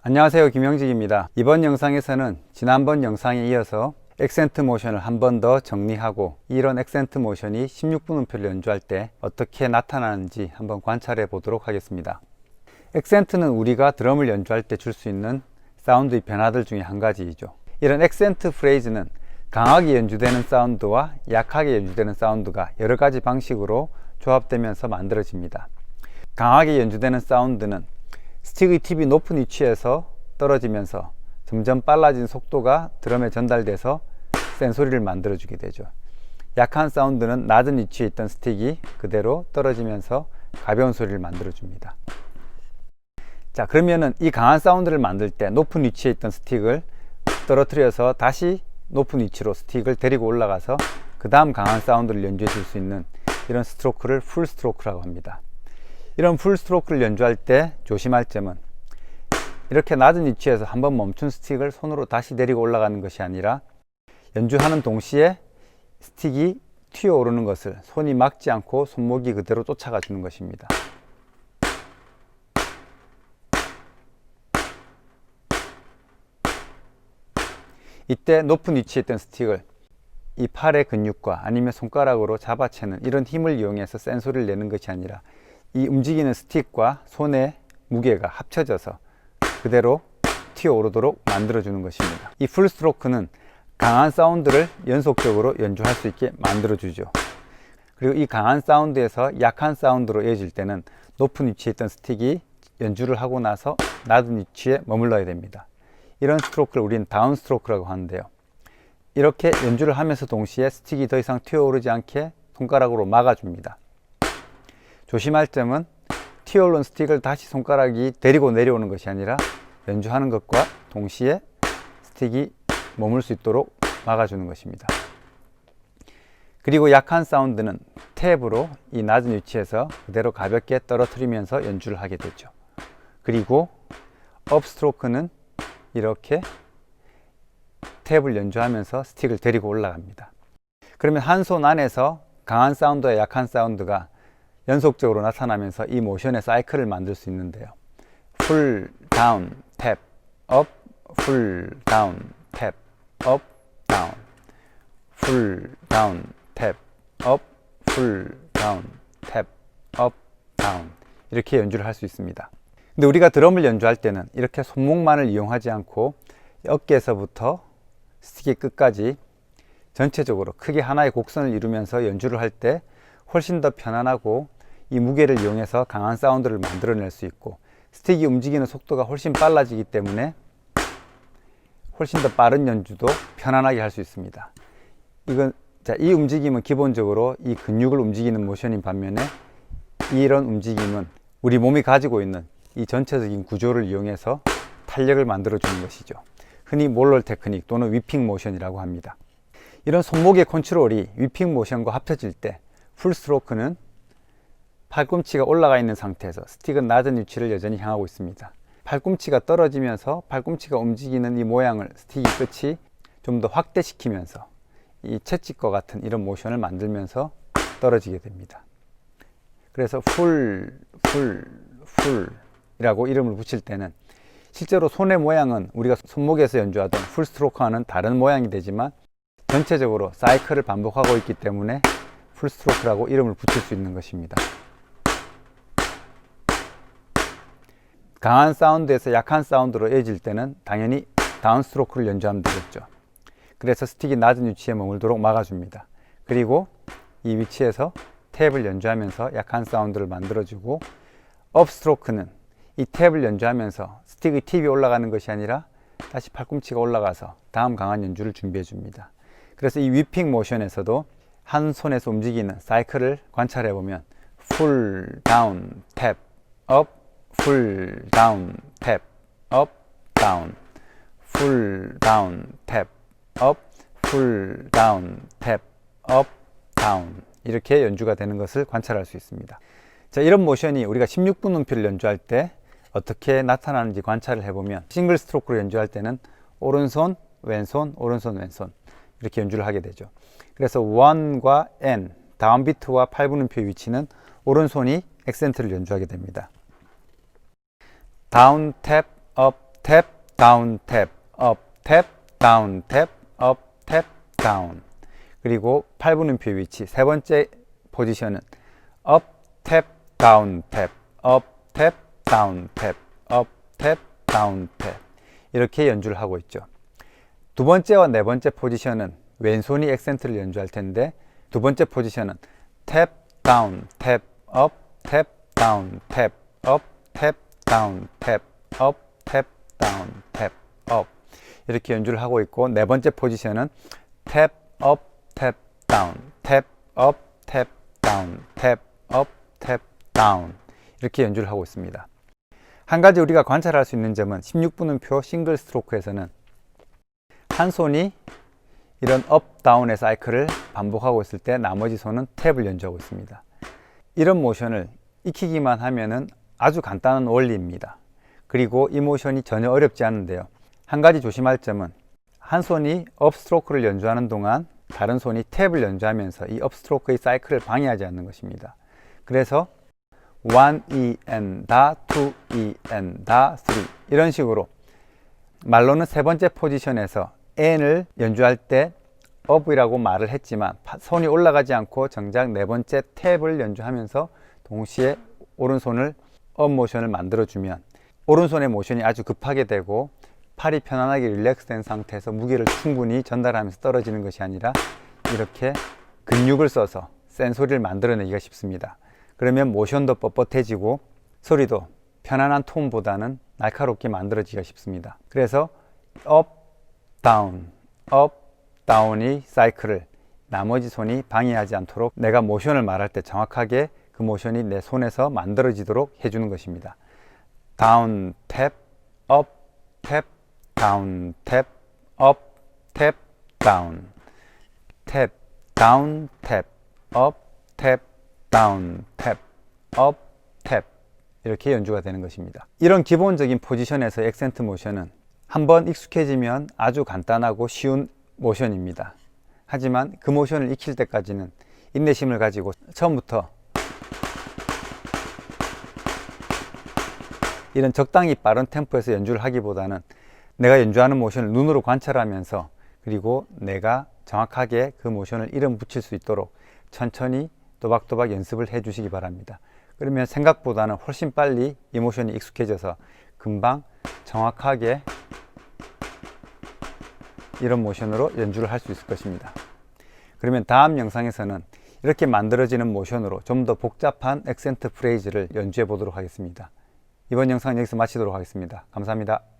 안녕하세요, 김영직입니다. 이번 영상에서는 지난번 영상에 이어서 액센트 모션을 한 번 더 정리하고 이런 액센트 모션이 16분음표를 연주할 때 어떻게 나타나는지 한번 관찰해 보도록 하겠습니다. 액센트는 우리가 드럼을 연주할 때 줄 수 있는 사운드의 변화들 중에 한 가지이죠. 이런 액센트 프레이즈는 강하게 연주되는 사운드와 약하게 연주되는 사운드가 여러 가지 방식으로 조합되면서 만들어집니다. 강하게 연주되는 사운드는 스틱의 팁이 높은 위치에서 떨어지면서 점점 빨라진 속도가 드럼에 전달돼서 센 소리를 만들어 주게 되죠. 약한 사운드는 낮은 위치에 있던 스틱이 그대로 떨어지면서 가벼운 소리를 만들어 줍니다. 자, 그러면은 이 강한 사운드를 만들 때 높은 위치에 있던 스틱을 떨어뜨려서 다시 높은 위치로 스틱을 데리고 올라가서 그 다음 강한 사운드를 연주해 줄 수 있는 이런 스트로크를 풀 스트로크라고 합니다. 이런 풀 스트로크를 연주할 때 조심할 점은 이렇게 낮은 위치에서 한번 멈춘 스틱을 손으로 다시 내리고 올라가는 것이 아니라 연주하는 동시에 스틱이 튀어오르는 것을 손이 막지 않고 손목이 그대로 쫓아가 주는 것입니다. 이때 높은 위치에 있던 스틱을 이 팔의 근육과 아니면 손가락으로 잡아채는 이런 힘을 이용해서 센 소리를 내는 것이 아니라 이 움직이는 스틱과 손의 무게가 합쳐져서 그대로 튀어오르도록 만들어주는 것입니다. 이 풀 스트로크는 강한 사운드를 연속적으로 연주할 수 있게 만들어주죠. 그리고 이 강한 사운드에서 약한 사운드로 이어질 때는 높은 위치에 있던 스틱이 연주를 하고 나서 낮은 위치에 머물러야 됩니다. 이런 스트로크를 우리는 다운 스트로크라고 하는데요. 이렇게 연주를 하면서 동시에 스틱이 더 이상 튀어오르지 않게 손가락으로 막아줍니다. 조심할 점은 튀어오른 스틱을 다시 손가락이 데리고 내려오는 것이 아니라 연주하는 것과 동시에 스틱이 머물 수 있도록 막아주는 것입니다. 그리고 약한 사운드는 탭으로 이 낮은 위치에서 그대로 가볍게 떨어뜨리면서 연주를 하게 되죠. 그리고 업 스트로크는 이렇게 탭을 연주하면서 스틱을 데리고 올라갑니다. 그러면 한 손 안에서 강한 사운드와 약한 사운드가 연속적으로 나타나면서 이 모션의 사이클을 만들 수 있는데요. 풀, 다운, 탭, 업, 풀, 다운, 탭, 업, 다운, 풀, 다운, 탭, 업, 풀, 다운, 탭, 업, 다운 이렇게 연주를 할 수 있습니다. 근데 우리가 드럼을 연주할 때는 이렇게 손목만을 이용하지 않고 어깨에서부터 스틱의 끝까지 전체적으로 크게 하나의 곡선을 이루면서 연주를 할 때 훨씬 더 편안하고 이 무게를 이용해서 강한 사운드를 만들어낼 수 있고 스틱이 움직이는 속도가 훨씬 빨라지기 때문에 훨씬 더 빠른 연주도 편안하게 할 수 있습니다. 이 움직임은 기본적으로 이 근육을 움직이는 모션인 반면에 이런 움직임은 우리 몸이 가지고 있는 이 전체적인 구조를 이용해서 탄력을 만들어 주는 것이죠. 흔히 몰럴 테크닉 또는 위핑 모션이라고 합니다. 이런 손목의 컨트롤이 위핑 모션과 합쳐질 때 풀 스트로크는 팔꿈치가 올라가 있는 상태에서 스틱은 낮은 위치를 여전히 향하고 있습니다. 팔꿈치가 떨어지면서 팔꿈치가 움직이는 이 모양을 스틱의 끝이 좀 더 확대시키면서 이 채찍과 같은 이런 모션을 만들면서 떨어지게 됩니다. 그래서 풀 이라고 이름을 붙일 때는 실제로 손의 모양은 우리가 손목에서 연주하던 풀 스트로크와는 다른 모양이 되지만 전체적으로 사이클을 반복하고 있기 때문에 풀 스트로크라고 이름을 붙일 수 있는 것입니다. 강한 사운드에서 약한 사운드로 이어질 때는 당연히 다운 스트로크를 연주하면 되겠죠. 그래서 스틱이 낮은 위치에 머물도록 막아줍니다. 그리고 이 위치에서 탭을 연주하면서 약한 사운드를 만들어주고 업 스트로크는 이 탭을 연주하면서 스틱의 팁이 올라가는 것이 아니라 다시 팔꿈치가 올라가서 다음 강한 연주를 준비해 줍니다. 그래서 이 위핑 모션에서도 한 손에서 움직이는 사이클을 관찰해 보면 풀, 다운, 탭, 업, 풀, 다운, 탭, 업, 다운, 풀, 다운, 탭, 업, 풀, 다운, 탭, 업, 다운 이렇게 연주가 되는 것을 관찰할 수 있습니다. 자, 이런 모션이 우리가 16분음표를 연주할 때 어떻게 나타나는지 관찰을 해보면 싱글 스트로크로 연주할 때는 오른손, 왼손, 오른손, 왼손 이렇게 연주를 하게 되죠. 그래서 1과 N, 다운비트와 8분음표의 위치는 오른손이 액센트를 연주하게 됩니다. 다운, 탭, 업, 탭, 다운, 탭, 업, 탭, 다운, 탭, 업, 탭, 다운. 그리고 8분음표 위치 세 번째 포지션은 업, 탭, 다운, 탭, 업, 탭, 다운, 탭, 업, 탭, 다운, 탭. 이렇게 연주를 하고 있죠. 두 번째와 네 번째 포지션은 왼손이 액센트를 연주할 텐데, 두 번째 포지션은 탭, 다운, 탭, 업, 탭, 다운, 탭, 업, 탭, 다운, 탭, 업, 탭, 다운, 탭, 업. 이렇게 연주를 하고 있고, 네 번째 포지션은 탭, 업, 탭, 다운, 탭, 업, 탭, 다운, 탭, 업, 탭, 다운. 이렇게 연주를 하고 있습니다. 한 가지 우리가 관찰할 수 있는 점은 16분음표 싱글 스트로크에서는 한 손이 이런 업, 다운의 사이클을 반복하고 있을 때 나머지 손은 탭을 연주하고 있습니다. 이런 모션을 익히기만 하면은 아주 간단한 원리입니다. 그리고 이 모션이 전혀 어렵지 않은데요. 한 가지 조심할 점은 한 손이 업 스트로크를 연주하는 동안 다른 손이 탭을 연주하면서 이 업 스트로크의 사이클을 방해하지 않는 것입니다. 그래서 1, 2, and 다, 2, 2, and 다, 3 이런 식으로 말로는 세 번째 포지션에서 N을 연주할 때 업이라고 말을 했지만 손이 올라가지 않고 정작 네 번째 탭을 연주하면서 동시에 오른손을 업 모션을 만들어주면 오른손의 모션이 아주 급하게 되고 팔이 편안하게 릴렉스 된 상태에서 무게를 충분히 전달하면서 떨어지는 것이 아니라 이렇게 근육을 써서 센 소리를 만들어내기가 쉽습니다. 그러면 모션도 뻣뻣해지고 소리도 편안한 톤보다는 날카롭게 만들어지기가 쉽습니다. 그래서 업, 다운, 업, 다운이 사이클을 나머지 손이 방해하지 않도록 내가 모션을 말할 때 정확하게 그 모션이 내 손에서 만들어지도록 해주는 것입니다. 다운, 탭, 업, 탭, 다운, 탭, 업, 탭, 다운, 탭, 다운, 탭, 업, 탭, 다운, 탭, 업, 탭 이렇게 연주가 되는 것입니다. 이런 기본적인 포지션에서 액센트 모션은 한번 익숙해지면 아주 간단하고 쉬운 모션입니다. 하지만 그 모션을 익힐 때까지는 인내심을 가지고 처음부터 이런 적당히 빠른 템포에서 연주를 하기보다는 내가 연주하는 모션을 눈으로 관찰하면서 그리고 내가 정확하게 그 모션을 이름 붙일 수 있도록 천천히 또박또박 연습을 해 주시기 바랍니다. 그러면 생각보다는 훨씬 빨리 이 모션이 익숙해져서 금방 정확하게 이런 모션으로 연주를 할 수 있을 것입니다. 그러면 다음 영상에서는 이렇게 만들어지는 모션으로 좀 더 복잡한 액센트 프레이즈를 연주해 보도록 하겠습니다. 이번 영상은 여기서 마치도록 하겠습니다. 감사합니다.